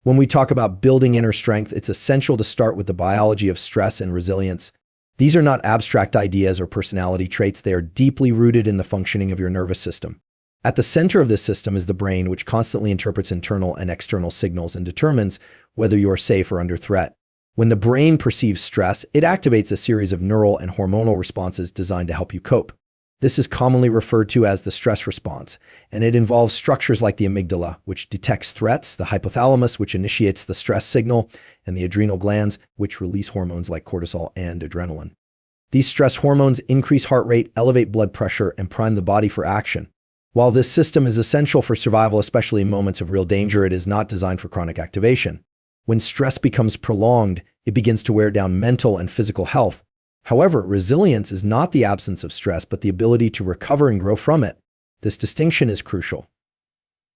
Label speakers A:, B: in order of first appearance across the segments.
A: When we talk about building inner strength, it's essential to start with the biology of stress and resilience. These are not abstract ideas or personality traits. They are deeply rooted in the functioning of your nervous system. At the center of this system is the brain, which constantly interprets internal and external signals and determines whether you are safe or under threat. When the brain perceives stress, it activates a series of neural and hormonal responses designed to help you cope. This is commonly referred to as the stress response, and it involves structures like the amygdala, which detects threats, the hypothalamus, which initiates the stress signal, and the adrenal glands, which release hormones like cortisol and adrenaline. These stress hormones increase heart rate, elevate blood pressure, and prime the body for action. While this system is essential for survival, especially in moments of real danger, it is not designed for chronic activation. When stress becomes prolonged, it begins to wear down mental and physical health. However, resilience is not the absence of stress, but the ability to recover and grow from it. This distinction is crucial.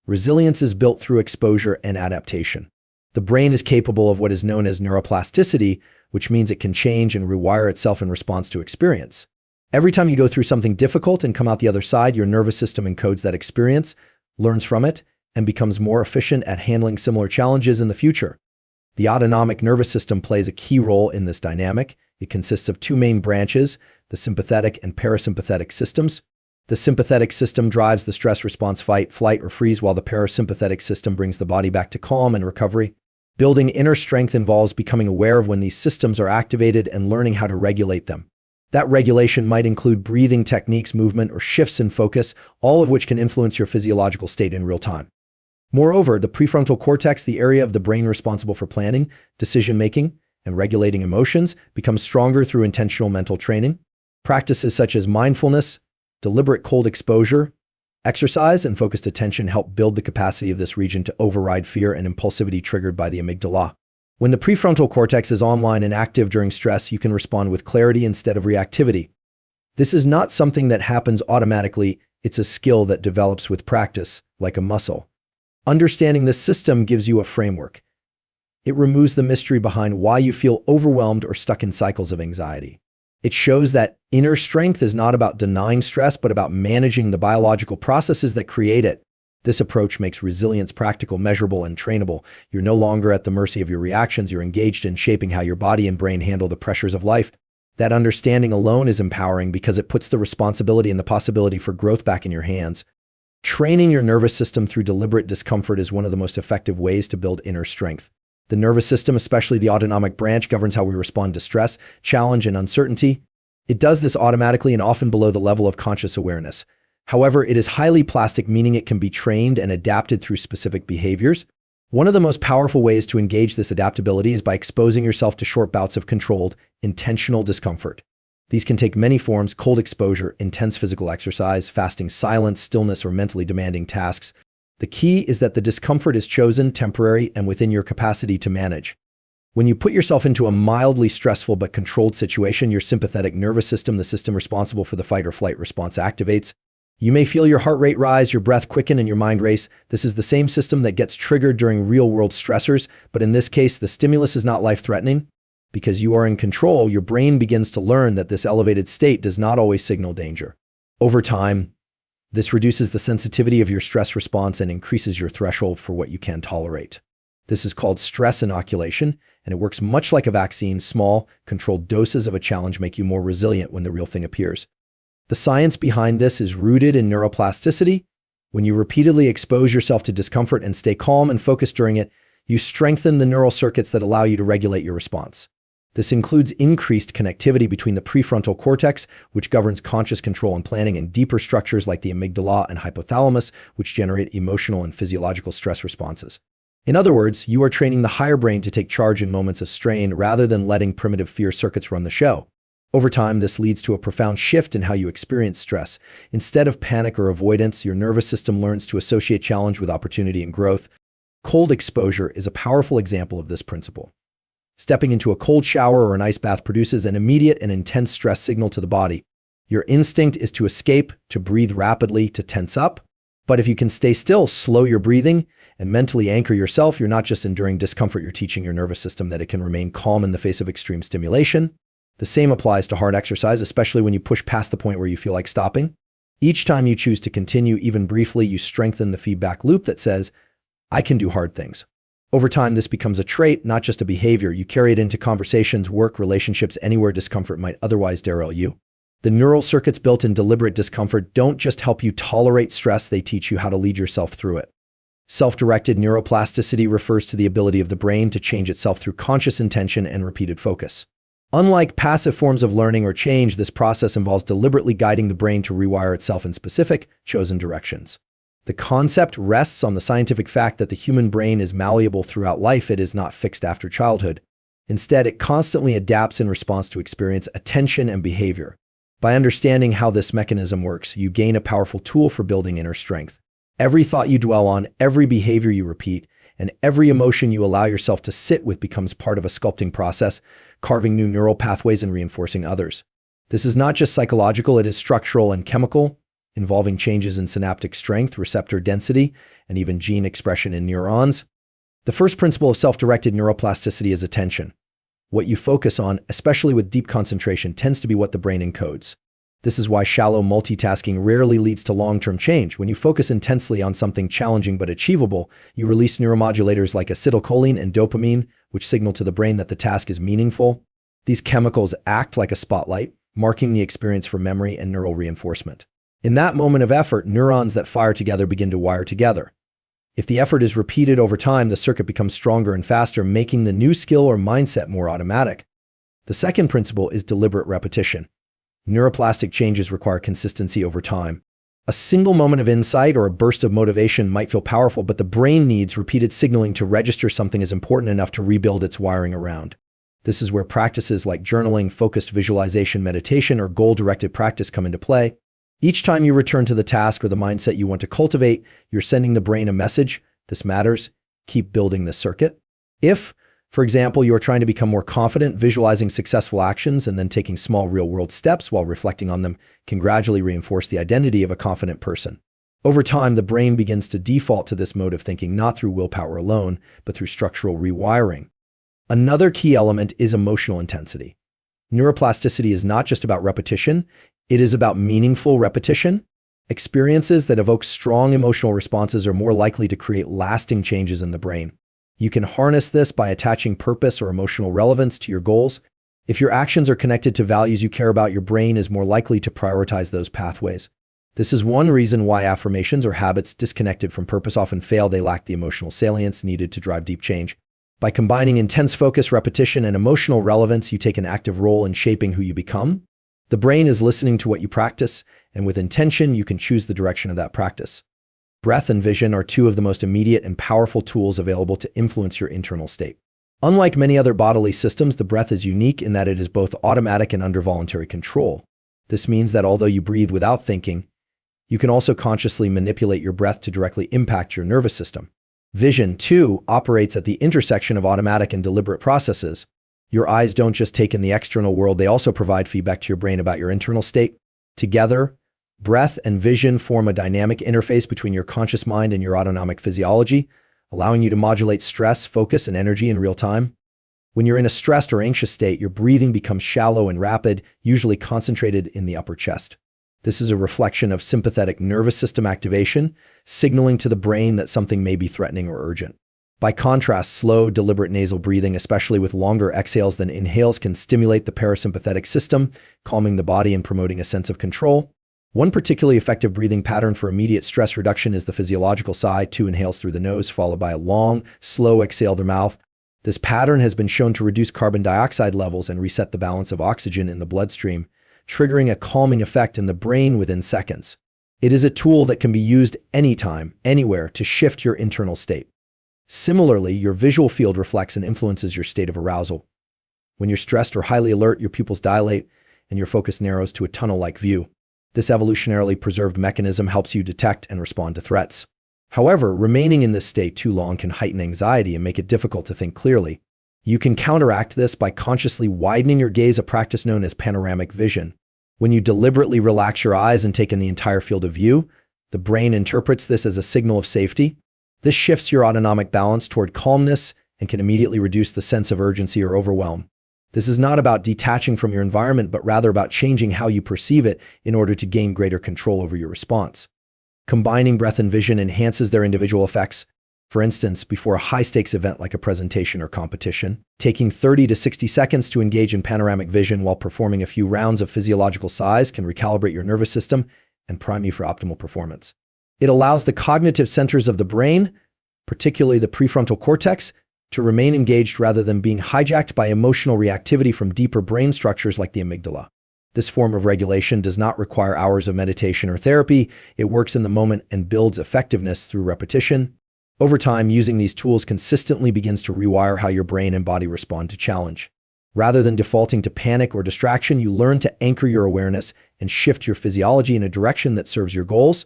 A: Resilience is built through exposure and adaptation. The brain is capable of what is known as neuroplasticity, which means it can change and rewire itself in response to experience. Every time you go through something difficult and come out the other side, your nervous system encodes that experience, learns from it, and becomes more efficient at handling similar challenges in the future. The autonomic nervous system plays a key role in this dynamic. It consists of two main branches, the sympathetic and parasympathetic systems. The sympathetic system drives the stress response, fight, flight, or freeze, while the parasympathetic system brings the body back to calm and recovery. Building inner strength involves becoming aware of when these systems are activated and learning how to regulate them. That regulation might include breathing techniques, movement, or shifts in focus, all of which can influence your physiological state in real time. Moreover, the prefrontal cortex, the area of the brain responsible for planning, decision-making, and regulating emotions, becomes stronger through intentional mental training. Practices such as mindfulness, deliberate cold exposure, exercise, and focused attention help build the capacity of this region to override fear and impulsivity triggered by the amygdala. When the prefrontal cortex is online and active during stress, you can respond with clarity instead of reactivity. This is not something that happens automatically. It's a skill that develops with practice, like a muscle. Understanding this system gives you a framework. It removes the mystery behind why you feel overwhelmed or stuck in cycles of anxiety. It shows that inner strength is not about denying stress, but about managing the biological processes that create it. This approach makes resilience practical, measurable, and trainable. You're no longer at the mercy of your reactions. You're engaged in shaping how your body and brain handle the pressures of life. That understanding alone is empowering because it puts the responsibility and the possibility for growth back in your hands. Training your nervous system through deliberate discomfort is one of the most effective ways to build inner strength. The nervous system, especially the autonomic branch, governs how we respond to stress, challenge, and uncertainty. It does this automatically and often below the level of conscious awareness. However, it is highly plastic, meaning it can be trained and adapted through specific behaviors. One of the most powerful ways to engage this adaptability is by exposing yourself to short bouts of controlled, intentional discomfort. These can take many forms: cold exposure, intense physical exercise, fasting, silence, stillness, or mentally demanding tasks. The key is that the discomfort is chosen, temporary, and within your capacity to manage. When you put yourself into a mildly stressful but controlled situation, your sympathetic nervous system, the system responsible for the fight or flight response, activates. You may feel your heart rate rise, your breath quicken, and your mind race. This is the same system that gets triggered during real-world stressors, but in this case, the stimulus is not life-threatening. Because you are in control, your brain begins to learn that this elevated state does not always signal danger. Over time, this reduces the sensitivity of your stress response and increases your threshold for what you can tolerate. This is called stress inoculation, and it works much like a vaccine. Small, controlled doses of a challenge make you more resilient when the real thing appears. The science behind this is rooted in neuroplasticity. When you repeatedly expose yourself to discomfort and stay calm and focused during it, you strengthen the neural circuits that allow you to regulate your response. This includes increased connectivity between the prefrontal cortex, which governs conscious control and planning, and deeper structures like the amygdala and hypothalamus, which generate emotional and physiological stress responses. In other words, you are training the higher brain to take charge in moments of strain rather than letting primitive fear circuits run the show. Over time, this leads to a profound shift in how you experience stress. Instead of panic or avoidance, your nervous system learns to associate challenge with opportunity and growth. Cold exposure is a powerful example of this principle. Stepping into a cold shower or an ice bath produces an immediate and intense stress signal to the body. Your instinct is to escape, to breathe rapidly, to tense up. But if you can stay still, slow your breathing, and mentally anchor yourself, you're not just enduring discomfort, you're teaching your nervous system that it can remain calm in the face of extreme stimulation. The same applies to hard exercise, especially when you push past the point where you feel like stopping. Each time you choose to continue, even briefly, you strengthen the feedback loop that says, I can do hard things. Over time, this becomes a trait, not just a behavior. You carry it into conversations, work, relationships, anywhere discomfort might otherwise derail you. The neural circuits built in deliberate discomfort don't just help you tolerate stress, they teach you how to lead yourself through it. Self-directed neuroplasticity refers to the ability of the brain to change itself through conscious intention and repeated focus. Unlike passive forms of learning or change, this process involves deliberately guiding the brain to rewire itself in specific, chosen directions. The concept rests on the scientific fact that the human brain is malleable throughout life. It is not fixed after childhood. Instead, it constantly adapts in response to experience, attention, and behavior. By understanding how this mechanism works, you gain a powerful tool for building inner strength. Every thought you dwell on, every behavior you repeat, and every emotion you allow yourself to sit with becomes part of a sculpting process, carving new neural pathways and reinforcing others. This is not just psychological, it is structural and chemical, involving changes in synaptic strength, receptor density, and even gene expression in neurons. The first principle of self-directed neuroplasticity is attention. What you focus on, especially with deep concentration, tends to be what the brain encodes. This is why shallow multitasking rarely leads to long-term change. When you focus intensely on something challenging but achievable, you release neuromodulators like acetylcholine and dopamine, which signal to the brain that the task is meaningful. These chemicals act like a spotlight, marking the experience for memory and neural reinforcement. In that moment of effort, neurons that fire together begin to wire together. If the effort is repeated over time, the circuit becomes stronger and faster, making the new skill or mindset more automatic. The second principle is deliberate repetition. Neuroplastic changes require consistency over time. A single moment of insight or a burst of motivation might feel powerful, but the brain needs repeated signaling to register something is important enough to rebuild its wiring around. This is where practices like journaling, focused visualization, meditation, or goal-directed practice come into play. Each time you return to the task or the mindset you want to cultivate, you're sending the brain a message: this matters, keep building this circuit. If, for example, you are trying to become more confident, visualizing successful actions and then taking small real-world steps while reflecting on them can gradually reinforce the identity of a confident person. Over time, the brain begins to default to this mode of thinking, not through willpower alone, but through structural rewiring. Another key element is emotional intensity. Neuroplasticity is not just about repetition, it is about meaningful repetition. Experiences that evoke strong emotional responses are more likely to create lasting changes in the brain. You can harness this by attaching purpose or emotional relevance to your goals. If your actions are connected to values you care about, your brain is more likely to prioritize those pathways. This is one reason why affirmations or habits disconnected from purpose often fail. They lack the emotional salience needed to drive deep change. By combining intense focus, repetition, and emotional relevance, you take an active role in shaping who you become. The brain is listening to what you practice, and with intention, you can choose the direction of that practice. Breath and vision are two of the most immediate and powerful tools available to influence your internal state. Unlike many other bodily systems, the breath is unique in that it is both automatic and under voluntary control. This means that although you breathe without thinking, you can also consciously manipulate your breath to directly impact your nervous system. Vision, too, operates at the intersection of automatic and deliberate processes. Your eyes don't just take in the external world, they also provide feedback to your brain about your internal state. Together, breath and vision form a dynamic interface between your conscious mind and your autonomic physiology, allowing you to modulate stress, focus, and energy in real time. When you're in a stressed or anxious state, your breathing becomes shallow and rapid, usually concentrated in the upper chest. This is a reflection of sympathetic nervous system activation, signaling to the brain that something may be threatening or urgent. By contrast, slow, deliberate nasal breathing, especially with longer exhales than inhales, can stimulate the parasympathetic system, calming the body and promoting a sense of control. One particularly effective breathing pattern for immediate stress reduction is the physiological sigh: 2 inhales through the nose, followed by a long, slow exhale through the mouth. This pattern has been shown to reduce carbon dioxide levels and reset the balance of oxygen in the bloodstream, triggering a calming effect in the brain within seconds. It is a tool that can be used anytime, anywhere to shift your internal state. Similarly, your visual field reflects and influences your state of arousal. When you're stressed or highly alert, your pupils dilate and your focus narrows to a tunnel-like view. This evolutionarily preserved mechanism helps you detect and respond to threats. However, remaining in this state too long can heighten anxiety and make it difficult to think clearly. You can counteract this by consciously widening your gaze, a practice known as panoramic vision. When you deliberately relax your eyes and take in the entire field of view, the brain interprets this as a signal of safety. This shifts your autonomic balance toward calmness and can immediately reduce the sense of urgency or overwhelm. This is not about detaching from your environment, but rather about changing how you perceive it in order to gain greater control over your response. Combining breath and vision enhances their individual effects. For instance, before a high-stakes event like a presentation or competition, taking 30 to 60 seconds to engage in panoramic vision while performing a few rounds of physiological sighs can recalibrate your nervous system and prime you for optimal performance. It allows the cognitive centers of the brain, particularly the prefrontal cortex, to remain engaged rather than being hijacked by emotional reactivity from deeper brain structures like the amygdala. This form of regulation does not require hours of meditation or therapy. It works in the moment and builds effectiveness through repetition. Over time, using these tools consistently begins to rewire how your brain and body respond to challenge. Rather than defaulting to panic or distraction, you learn to anchor your awareness and shift your physiology in a direction that serves your goals.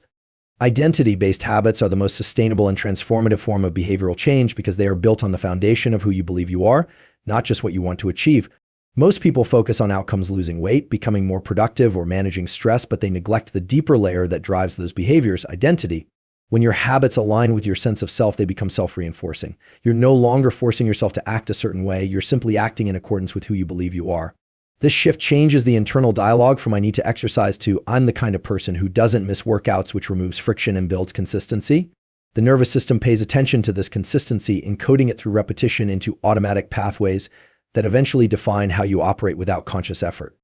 A: Identity-based habits are the most sustainable and transformative form of behavioral change because they are built on the foundation of who you believe you are, not just what you want to achieve. Most people focus on outcomes: losing weight, becoming more productive, or managing stress, but they neglect the deeper layer that drives those behaviors: identity. When your habits align with your sense of self, they become self-reinforcing. You're no longer forcing yourself to act a certain way. You're simply acting in accordance with who you believe you are. This shift changes the internal dialogue from "I need to exercise" to "I'm the kind of person who doesn't miss workouts," which removes friction and builds consistency. The nervous system pays attention to this consistency, encoding it through repetition into automatic pathways that eventually define how you operate without conscious effort.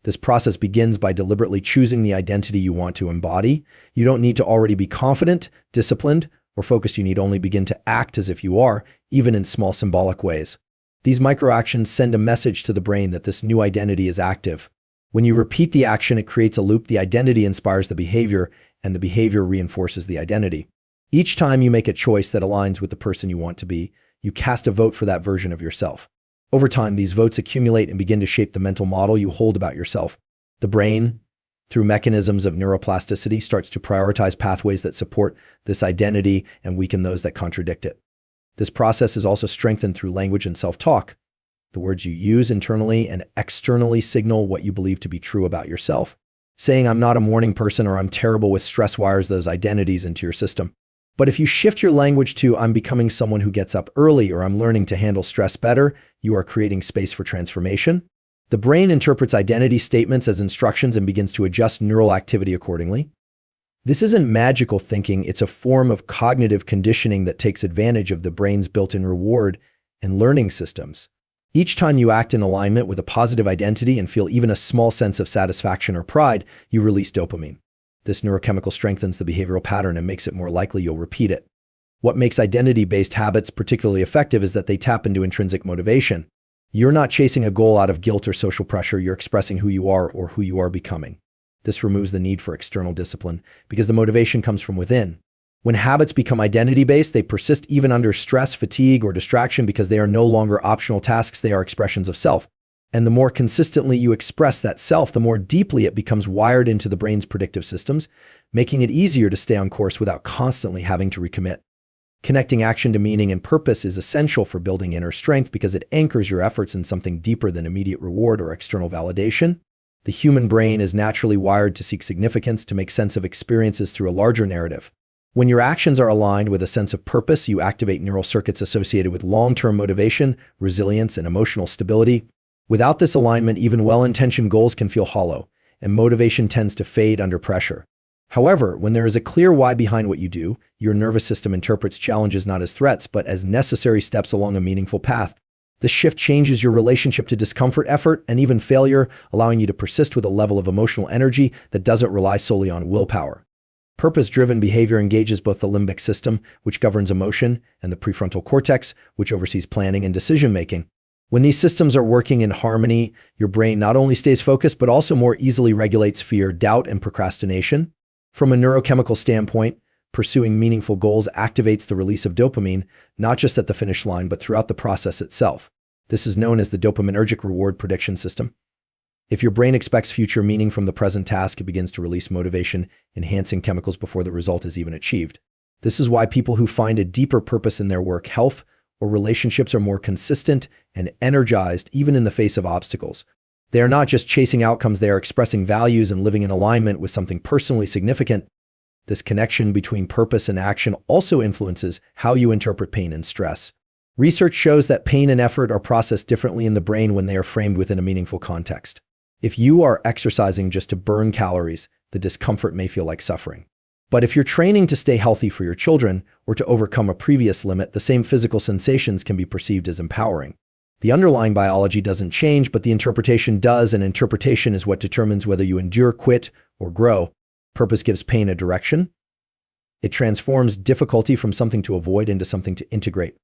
A: This process begins by deliberately choosing the identity you want to embody. You don't need to already be confident, disciplined, or focused. You need only begin to act as if you are, even in small symbolic ways. These microactions send a message to the brain that this new identity is active. When you repeat the action, it creates a loop. The identity inspires the behavior, and the behavior reinforces the identity. Each time you make a choice that aligns with the person you want to be, you cast a vote for that version of yourself. Over time, these votes accumulate and begin to shape the mental model you hold about yourself. The brain, through mechanisms of neuroplasticity, starts to prioritize pathways that support this identity and weaken those that contradict it. This process is also strengthened through language and self-talk. The words you use internally and externally signal what you believe to be true about yourself. Saying "I'm not a morning person" or "I'm terrible with stress" wires those identities into your system. But if you shift your language to "I'm becoming someone who gets up early" or "I'm learning to handle stress better," you are creating space for transformation. The brain interprets identity statements as instructions and begins to adjust neural activity accordingly. This isn't magical thinking. It's a form of cognitive conditioning that takes advantage of the brain's built-in reward and learning systems. Each time you act in alignment with a positive identity and feel even a small sense of satisfaction or pride, you release dopamine. This neurochemical strengthens the behavioral pattern and makes it more likely you'll repeat it. What makes identity-based habits particularly effective is that they tap into intrinsic motivation. You're not chasing a goal out of guilt or social pressure. You're expressing who you are or who you are becoming. This removes the need for external discipline because the motivation comes from within. When habits become identity-based, they persist even under stress, fatigue, or distraction because they are no longer optional tasks. They are expressions of self. And the more consistently you express that self, the more deeply it becomes wired into the brain's predictive systems, making it easier to stay on course without constantly having to recommit. Connecting action to meaning and purpose is essential for building inner strength because it anchors your efforts in something deeper than immediate reward or external validation. The human brain is naturally wired to seek significance, to make sense of experiences through a larger narrative. When your actions are aligned with a sense of purpose, you activate neural circuits associated with long-term motivation, resilience, and emotional stability. Without this alignment, even well-intentioned goals can feel hollow, and motivation tends to fade under pressure. However, when there is a clear why behind what you do, your nervous system interprets challenges not as threats, but as necessary steps along a meaningful path. This shift changes your relationship to discomfort, effort, and even failure, allowing you to persist with a level of emotional energy that doesn't rely solely on willpower. Purpose-driven behavior engages both the limbic system, which governs emotion, and the prefrontal cortex, which oversees planning and decision-making. When these systems are working in harmony, your brain not only stays focused, but also more easily regulates fear, doubt, and procrastination. From a neurochemical standpoint, pursuing meaningful goals activates the release of dopamine, not just at the finish line, but throughout the process itself. This is known as the dopaminergic reward prediction system. If your brain expects future meaning from the present task, it begins to release motivation-enhancing chemicals before the result is even achieved. This is why people who find a deeper purpose in their work, health, or relationships are more consistent and energized even in the face of obstacles. They are not just chasing outcomes, they are expressing values and living in alignment with something personally significant. This connection between purpose and action also influences how you interpret pain and stress. Research shows that pain and effort are processed differently in the brain when they are framed within a meaningful context. If you are exercising just to burn calories, the discomfort may feel like suffering. But if you're training to stay healthy for your children or to overcome a previous limit, the same physical sensations can be perceived as empowering. The underlying biology doesn't change, but the interpretation does, and interpretation is what determines whether you endure, quit, or grow. Purpose gives pain a direction. It transforms difficulty from something to avoid into something to integrate.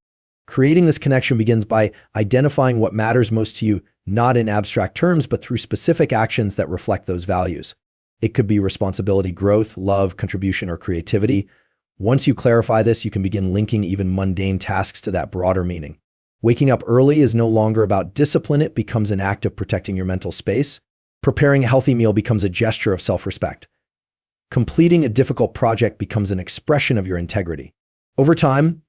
A: Creating this connection begins by identifying what matters most to you, not in abstract terms, but through specific actions that reflect those values. It could be responsibility, growth, love, contribution, or creativity. Once you clarify this, you can begin linking even mundane tasks to that broader meaning. Waking up early is no longer about discipline. It becomes an act of protecting your mental space. Preparing a healthy meal becomes a gesture of self-respect. Completing a difficult project becomes an expression of your integrity. Over time,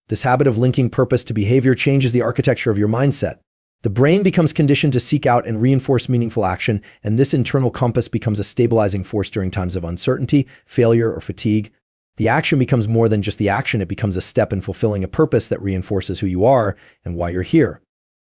A: this habit of linking purpose to behavior changes the architecture of your mindset. The brain becomes conditioned to seek out and reinforce meaningful action, and this internal compass becomes a stabilizing force during times of uncertainty, failure, or fatigue. The action becomes more than just the action. It becomes a step in fulfilling a purpose that reinforces who you are and why you're here.